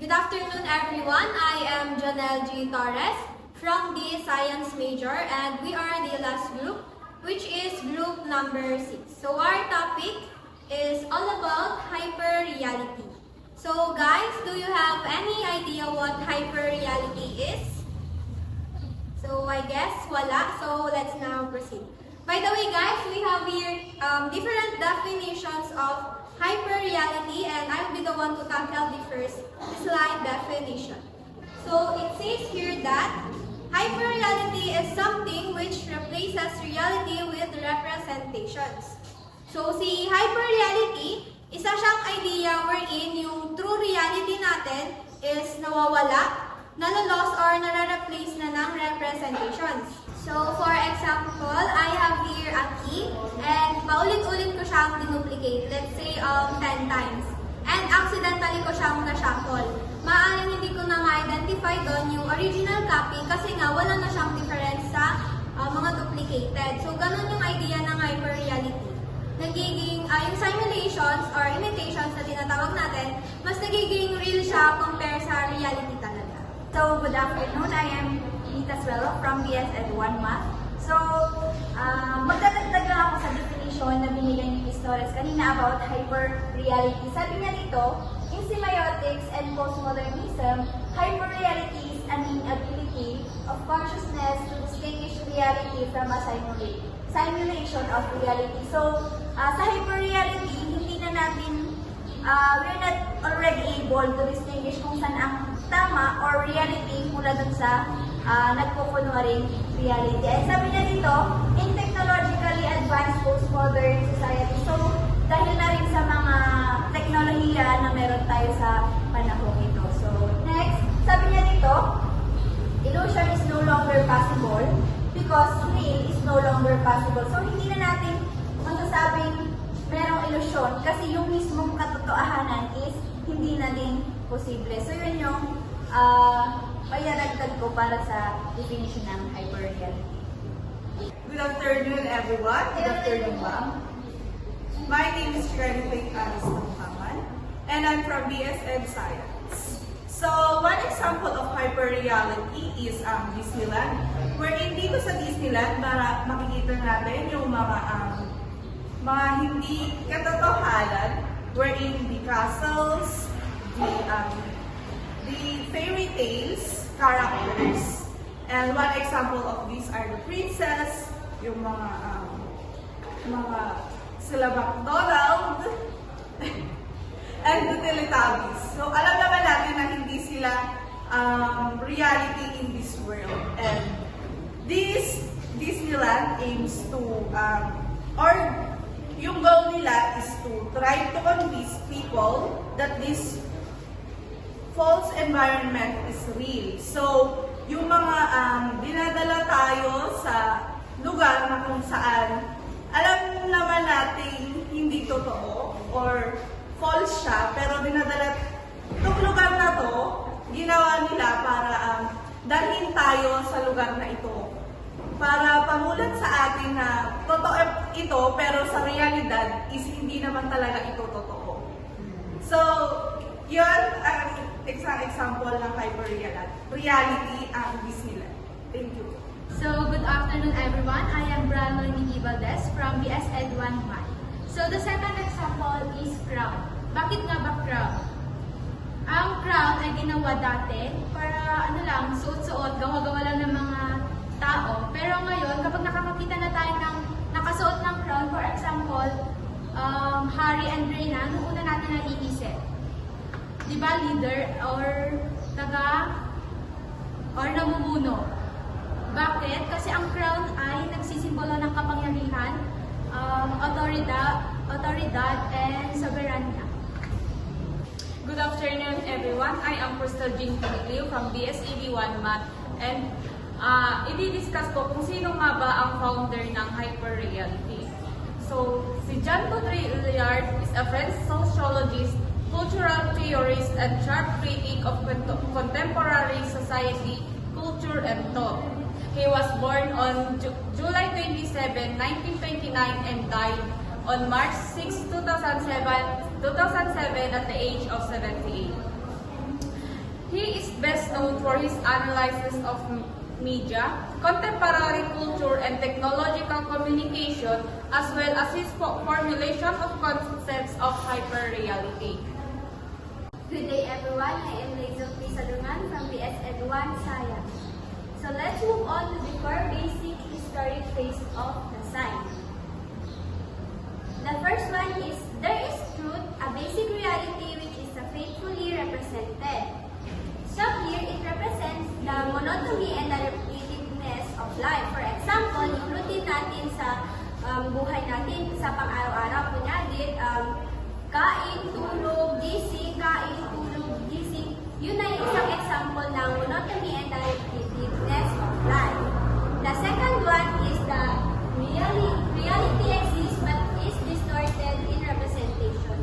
Good afternoon, everyone. I am Janelle G. Torres from the Science major, and we are the last group, which is group number 6. So our topic is all about hyperreality. So guys, do you have any idea what hyperreality is? So I guess wala. So let's now proceed. By the way, guys, we have here different definitions of hyperreality, and I'll be the one to tackle the first slide definition. So it says here that hyperreality is something which replaces reality with representations. So si hyperreality, isa siyang idea wherein yung true reality natin is nawawala, nalolost or nare-replace na ng representations. So for example, I have here a key and paulit-ulit ko siyang dinuplicate, let's say 10 times. And accidentally ko siyang na-shuffle. Maaaring hindi ko na ma-identify doon yung original copy kasi nga wala na siyang difference sa mga duplicated. So ganun yung idea ng hyperreality. Nagiging, yung simulations or imitations na tinatawag natin, mas nagiging real siya compare sa reality talaga. So good afternoon, I am Swello from BS Ed 1 Math. So, magdadagdag lang ako sa definition na binigay ni Ms. Torres kanina about hyperreality. Sabi niya dito, in semiotics and postmodernism, hyperreality is an inability of consciousness to distinguish reality from a simulation of reality. So, sa hyperreality, hindi na natin, we're not already able to distinguish kung saan ang tama or reality mula dun sa nagkukunwaring reality. And sabi niya dito, in technologically advanced postmodern society, so dahil na rin sa mga teknolohiya na meron tayo sa panahon ito. So next, sabi niya dito, illusion is no longer possible because real is no longer possible. So hindi na natin masasabing merong illusion kasi yung mismong katotohanan is hindi na din posible. So yun yung payanagdag ko para sa definition ng hyperreality. Good afternoon, everyone. Good afternoon, ma'am. My name is Faith Alice Muhammad, and I'm from BS Ed Science. So, one example of hyperreality is Disneyland, wherein dito sa Disneyland, makikita natin yung mga hindi katotohanan, wherein the castles, the fairy tales characters. And one example of these are the princess, yung mga sila McDonald, and the Teletubbies. So alam naman natin na hindi sila reality in this world. And this Disneyland aims to, or yung goal nila is to try to convince people that this false environment is real. So, yung mga dinadala tayo sa lugar na kung saan alam naman natin hindi totoo or false siya, pero dinadala itong lugar na to, ginawa nila para dalhin tayo sa lugar na ito. Para pamulat sa atin na totoo ito, pero sa realidad is hindi naman talaga ito totoo. So, yun ang example ng hyperreality ang Disneyland. Thank you. So good afternoon, everyone. I am Brano Niki Valdez from BS Ed 1 Math. So the second example is crown. Bakit nga ba crown? Ang crown ay ginawa dati para suot-suot, gawa-gawa lang ng mga tao. Pero ngayon, kapag nakakakita na tayo ng nakasuot ng crown, for example, Harry and Reyna, nung una natin naiisip. Diba, leader or namumuno. Bakit? Kasi ang crown ay nagsisimbolo ng kapangyarihan, autoridad, and soberanya. Good afternoon, everyone. I am Crystal Jean Piliglio from BSED 1 Math, and i-discuss ko kung sino nga ba ang founder ng hyperreality. So, si John Baudrillard is a French sociologist, cultural theorist, and sharp critic of contemporary society, culture, and thought. He was born on July 27, 1929 and died on March 6, 2007 at the age of 78. known for his analysis of media, contemporary culture, and technological communication, as well as his formulation of concepts of hyperreality. Good day everyone, I am Lazel Pisaluman from BS Ed 1 Science. So let's move on to the four basic historic phase of the science. The first one is there is truth, a basic reality which is faithfully represented. So here it represents the monotony and the repetitiveness of life. For example, yung routine natin sa buhay natin sa pang-araw-araw. Kunyari, kain, tulog, gising, kain, tulog, gising. Yun ay isang example ng monotony and the repetitiveness of life. The second one is the reality exists but is distorted in representation.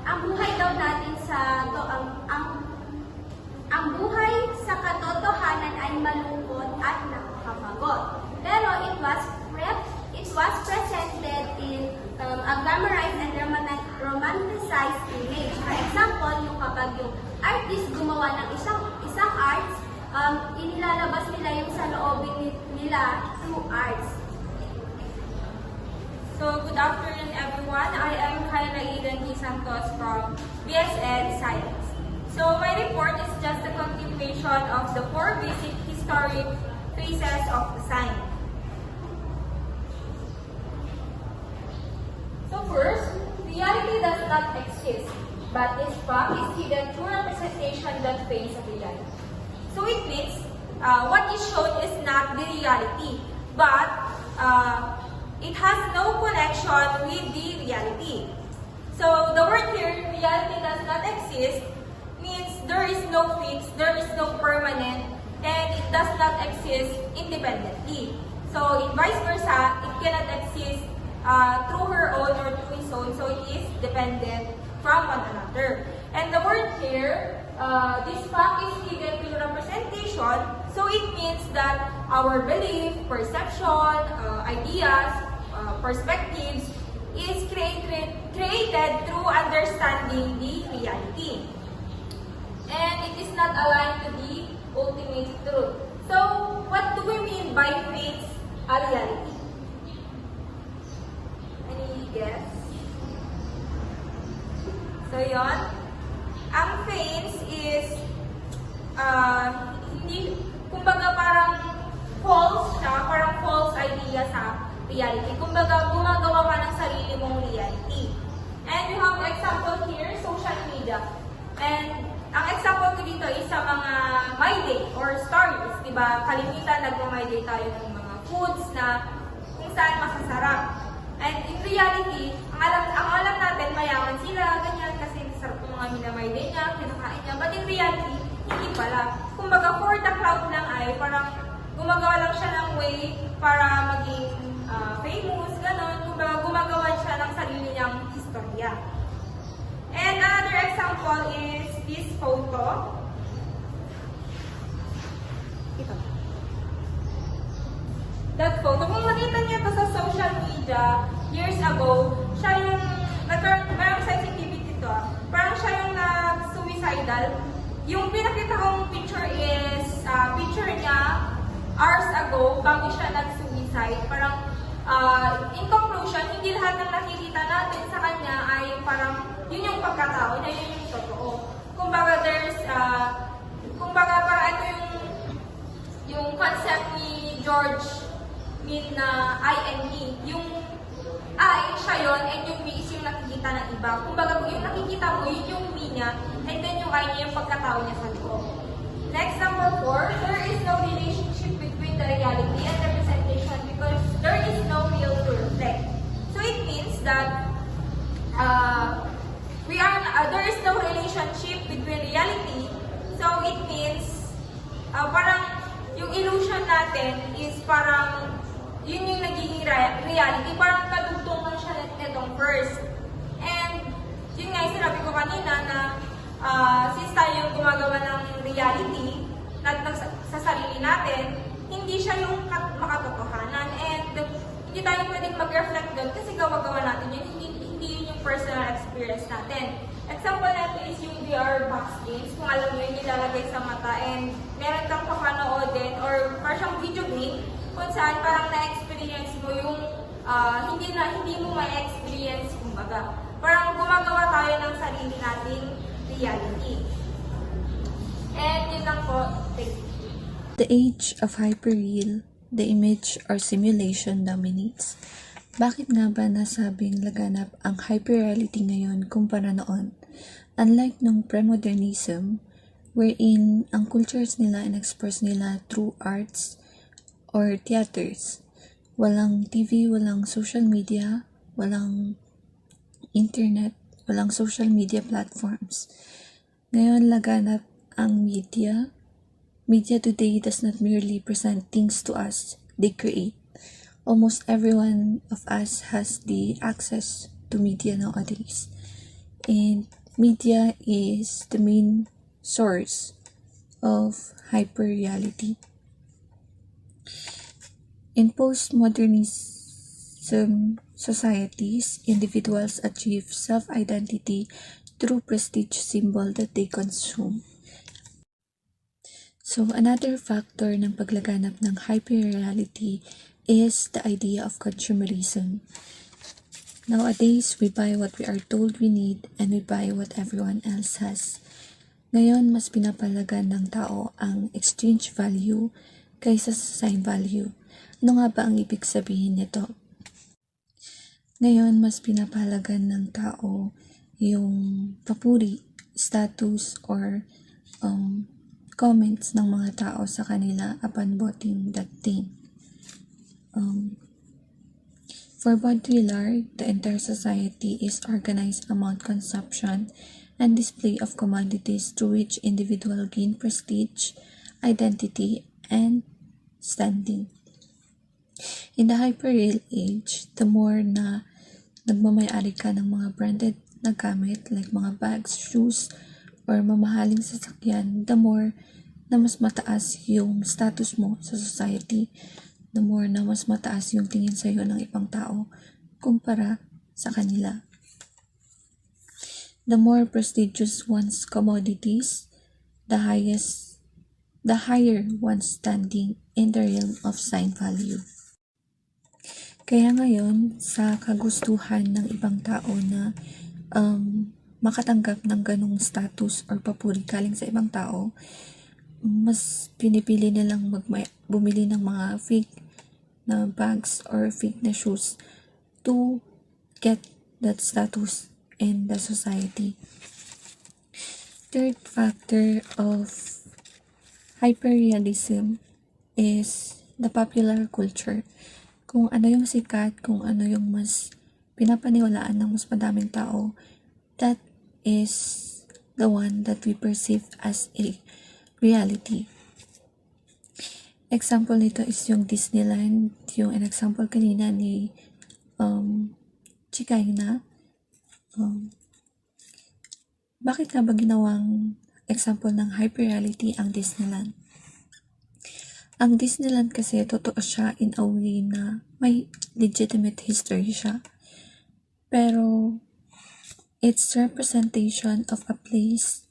Ang buhay daw natin ang buhay sa katotohanan ay malungkot at nakakapagod. Pero it was presented in a glamorized and romanticized image. For example, yung kapag yung artist gumawa ng isang arts, inilalabas nila yung sa loobin nila through arts. So, good afternoon everyone. I am Hyla Eden P. Santos from BS Ed Science. So, my report is just a continuation of the four basic historic phases of the science. So, first, reality does not exist, but its fact is hidden through representation that phase of reality. So, it means what is shown is not the reality, but it has no connection with the reality. So, the word here, reality does not exist, means there is no fixed, there is no permanent, and it does not exist independently. So, in vice versa, it cannot exist through her own or through his own, so it is dependent from one another. And the word here, this fact is hidden through representation, so it means that our belief, perception, ideas, perspectives is created through understanding the reality. And it is not aligned to the ultimate truth. So, what do we mean by phase reality? Any guess? So, yon. Ang phase is, hindi, kumbaga parang false siya, parang false idea sa reality. Kumbaga, gumagawa ka ng sarili mong reality. And we have example here, social media. And ang example ko dito is sa mga My Day or stories, diba? Kalimitan, nagma-My Day tayo ng mga foods na kung saan masasarap. And in reality, ang alam natin, mayaman sila, ganyan, kasi sarap yung mga mina-My Day niya, kinakain niya. But in reality, hindi pala. Kumbaga, for the crowd lang ay parang gumagawa lang siya ng way para maging famous, gano'n. Kumbaga, gumagawa siya ng sarili niyang istorya. And another example is this photo. Ito. That photo, kung makita niyo ito sa social media years ago, siya yung, mayroong sensitivity ito. Parang siya yung nag-suicidal. Yung pinakita kong picture is, picture niya hours ago, bago siya nag-suicide. Parang, in conclusion, hindi lahat ng nakikita natin sa kanya ay parang yun yung pagkatao niya, yun yung totoo. Kumbaga, kumbaga parang ito yung concept ni George Mead na I and me. Yung I, siya yun, and yung me is yung nakikita ng iba. Kumbaga, yung nakikita mo, yun yung me niya, and then yung I niya, yung pagkatao niya sa loob. Next, number 4, there is no relationship between the reality and representation because there is no real to reflect. So it means that there is no relationship between reality. So it means parang yung illusion natin is parang yun yung nagiging reality. Parang kadugtong lang siya netong first. And yun nga yung sinabi ko kanina na since tayo yung gumagawa ng reality sa sarili natin, hindi siya yung makatotohanan. And hindi tayo pwedeng mag-reflect doon kasi gawa-gawa natin yun. Hindi yun yung personal experience natin. Example natin is yung VR box games. Kung alam mo yung nilalagay sa mata and meron kang papanoodin or parang video game kung saan parang na-experience mo yung hindi mo ma-experience kumbaga. Parang gumagawa tayo ng sarili nating reality. And yun lang po. Thank you. The age of hyperreal, the image or simulation dominates. Bakit nga ba nasabing laganap ang hyperreality ngayon kumpara noon? Unlike nung premodernism, wherein ang cultures nila in-express nila through arts or theaters. Walang TV, walang social media, walang internet, walang social media platforms. Ngayon laganap ang media. Media today does not merely present things to us, they create. Almost everyone of us has the access to media nowadays. And media is the main source of hyperreality. In postmodernism societies, individuals achieve self-identity through prestige symbol that they consume. So, another factor ng paglaganap ng hyperreality is the idea of consumerism. Nowadays, we buy what we are told we need and we buy what everyone else has. Ngayon, mas pinapalagan ng tao ang exchange value kaysa sa sign value. Ano nga ba ang ibig sabihin nito? Ngayon, mas pinapalagan ng tao yung papuri, status, or comments ng mga tao sa kanila upon voting that thing. For Baudrillard, the entire society is organized among consumption and display of commodities through which individual gain prestige, identity, and standing. In the hyperreal age, the more na nagmamayari ka ng mga branded na gamit like mga bags, shoes, or mamahaling sasakyan, the more na mas mataas yung status mo sa society, the more na mas mataas yung tingin sa'yo ng ibang tao kumpara sa kanila. The more prestigious one's commodities, the higher one's standing in the realm of sign value. Kaya ngayon, sa kagustuhan ng ibang tao na makatanggap ng ganong status or papuri galing sa ibang tao, mas pinipili nilang bumili ng mga fake na bags or fake na shoes to get that status in the society. Third factor of hyperrealism is the popular culture. Kung ano yung sikat, kung ano yung mas pinapaniwalaan ng mas madaming tao, that is the one that we perceive as a reality. Example nito is yung Disneyland, yung an example kanina ni Chikaina. Bakit nga ba ginawang example ng hyperreality ang Disneyland? Ang Disneyland kasi totoo siya in a way na may legitimate history siya. Pero it's representation of a place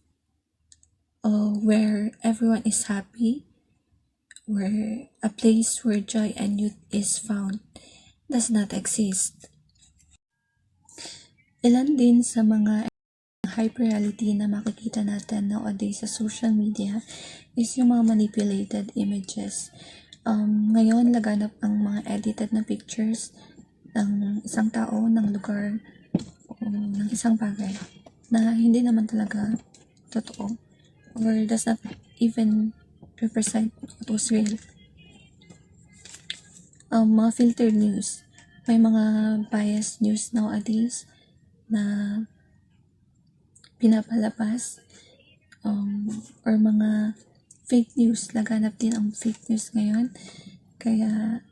where everyone is happy, where a place where joy and youth is found does not exist. Ilan din sa mga hyperreality na makikita natin nowadays sa social media is yung mga manipulated images. Ngayon, laganap ang mga edited na pictures ng isang tao, ng lugar, ng isang bagay na hindi naman talaga totoo or does not even represent what was real. Mga filtered news. May mga biased news nowadays na pinapalabas or mga fake news. Laganap din ang fake news ngayon. Kaya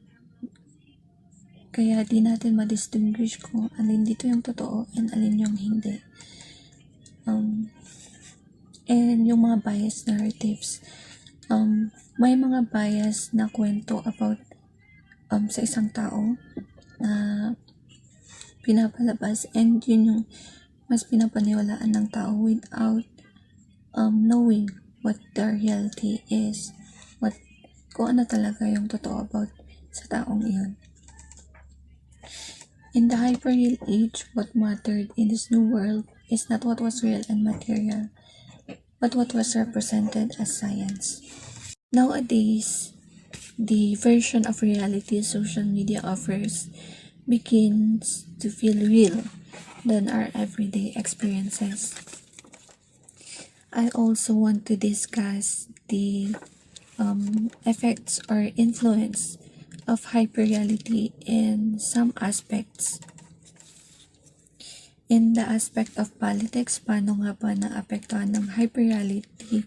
di natin ma-distinguish kung alin dito yung totoo and alin yung hindi. And yung mga biased narratives. May mga bias na kwento about sa isang tao na pinapalabas, and yun yung mas pinapaniwalaan ng tao without knowing what the reality is, kung ano talaga yung totoo about sa taong iyon. In the hyperreal age, what mattered in this new world is not what was real and material, but what was represented as science. Nowadays, the version of reality social media offers begins to feel real than our everyday experiences. I also want to discuss the effects or influence of hyperreality in some aspects. In the aspect of politics, paano nga ba naapektuhan ng hyperreality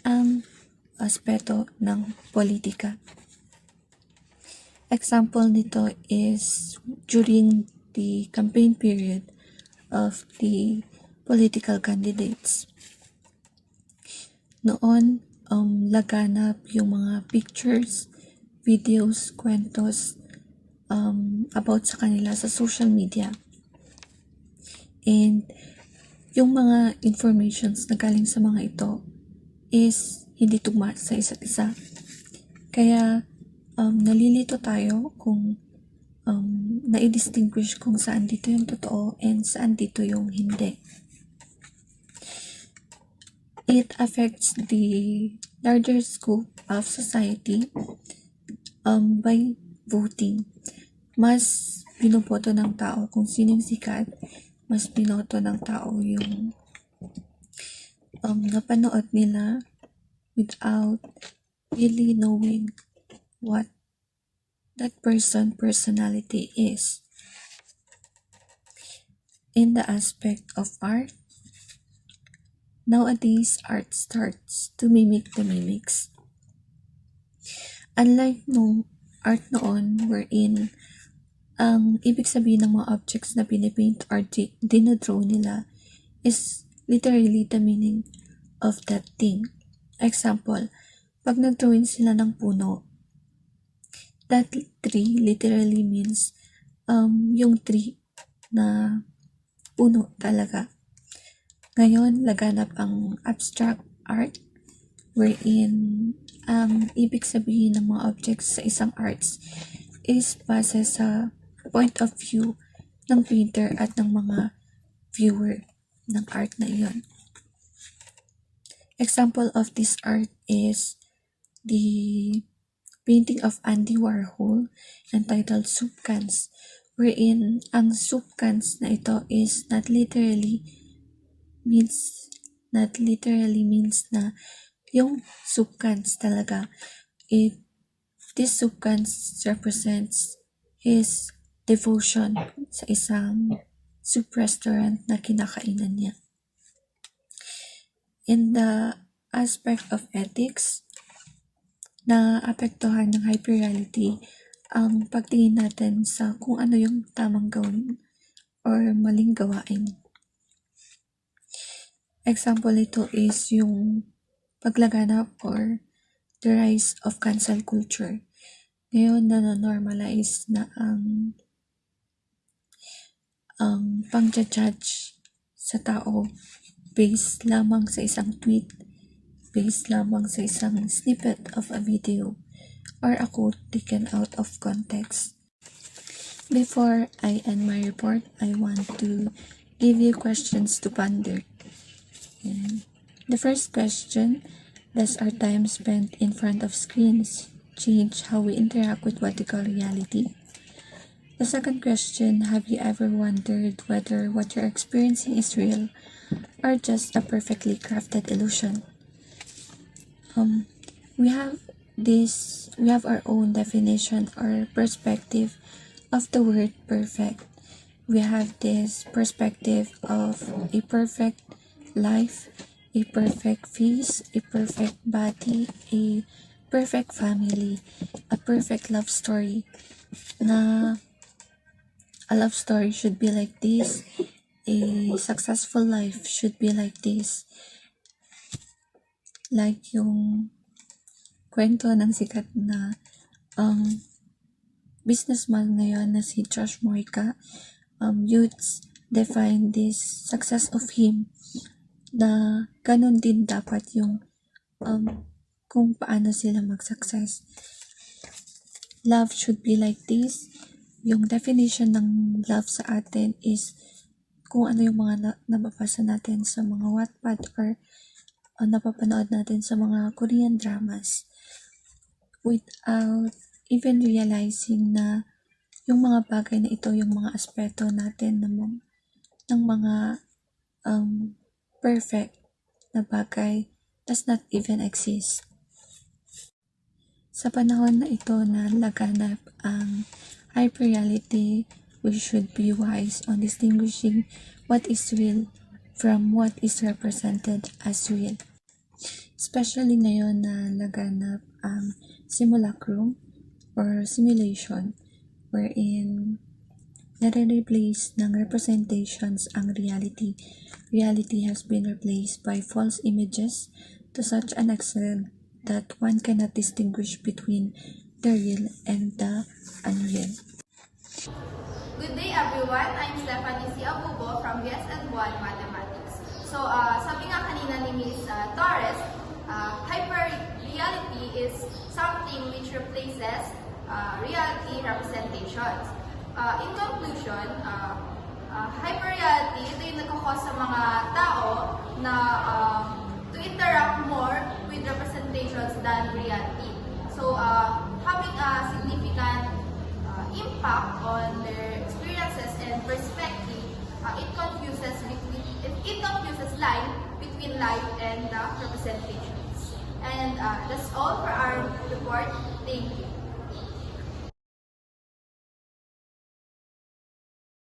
ang aspeto ng politika? Example nito is during the campaign period of the political candidates. Noon, laganap yung mga pictures, videos, kwentos about sa kanila sa social media. And yung mga informations na galing sa mga ito is hindi tugma sa isa't isa. Kaya nalilito tayo kung na-distinguish kung saan dito yung totoo and saan dito yung hindi. It affects the larger scope of society by voting. Mas binoboto ng tao kung sino yung sikat, mas binoto ng tao yung napanood nila without really knowing what that personality is. In the aspect of art, nowadays art starts to mimic the mimics. Unlike nung art noon wherein ang ibig sabihin ng mga objects na pinipaint or dinodraw nila is literally the meaning of that thing. Example, pag nagdrawing sila ng puno, that tree literally means yung tree na puno talaga. Ngayon, laganap ang abstract art wherein ang ibig sabihin ng mga objects sa isang arts is base sa point of view ng painter at ng mga viewer ng art na iyon. Example of this art is the painting of Andy Warhol entitled Soup Cans, wherein ang soup cans na ito is not literally means na yung soup cans talaga. This soup cans represents his devotion sa isang soup restaurant na kinakainan niya. In the aspect of ethics, na apektuhan ng hyperreality ang pagtingin natin sa kung ano yung tamang gawin or maling gawain. Example ito is yung paglaganap or the rise of cancel culture. Ngayon, nanonormalize na ang pang-judge sa tao based lamang sa isang tweet, based lamang sa isang snippet of a video, or a quote taken out of context. Before I end my report, I want to give you questions to ponder. The first question, does our time spent in front of screens change how we interact with what we call reality? The second question, have you ever wondered whether what you're experiencing is real or just a perfectly crafted illusion? We have our own definition or perspective of the word perfect. We have this perspective of a perfect life, a perfect face, a perfect body, a perfect family, a perfect love story. Na a love story should be like this, a successful life should be like this. Like yung kwento ng sikat na businessman ngayon na si Josh Moika. youths define this success of him na ganun din dapat yung kung paano sila mag-success. Love should be like this. Yung definition ng love sa atin is kung ano yung mga nababasa natin sa mga Wattpad or napapanood natin sa mga Korean dramas without even realizing na yung mga bagay na ito, yung mga aspeto natin ng mga perfect na bagay does not even exist. Sa panahon na ito na laganap ang hyperreality, we should be wise on distinguishing what is real from what is represented as real. Especially ngayon na laganap ang simulacrum or simulation wherein nare-replace ng representations ang reality. Reality has been replaced by false images to such an extent that one cannot distinguish between the real and the unreal. Good day everyone, I'm Stephanie C. Abubo from BSN 1 Mathematics. So, sabi nga kanina ni Ms. Torres, hyperreality is something which replaces reality representations. In conclusion, hyperreality, ito yung nagkakos sa mga tao na to interact more with representations than reality. So, having a significant impact on their experiences and perspective, it confuses line between life and the representations. And that's all for our report. Thank you.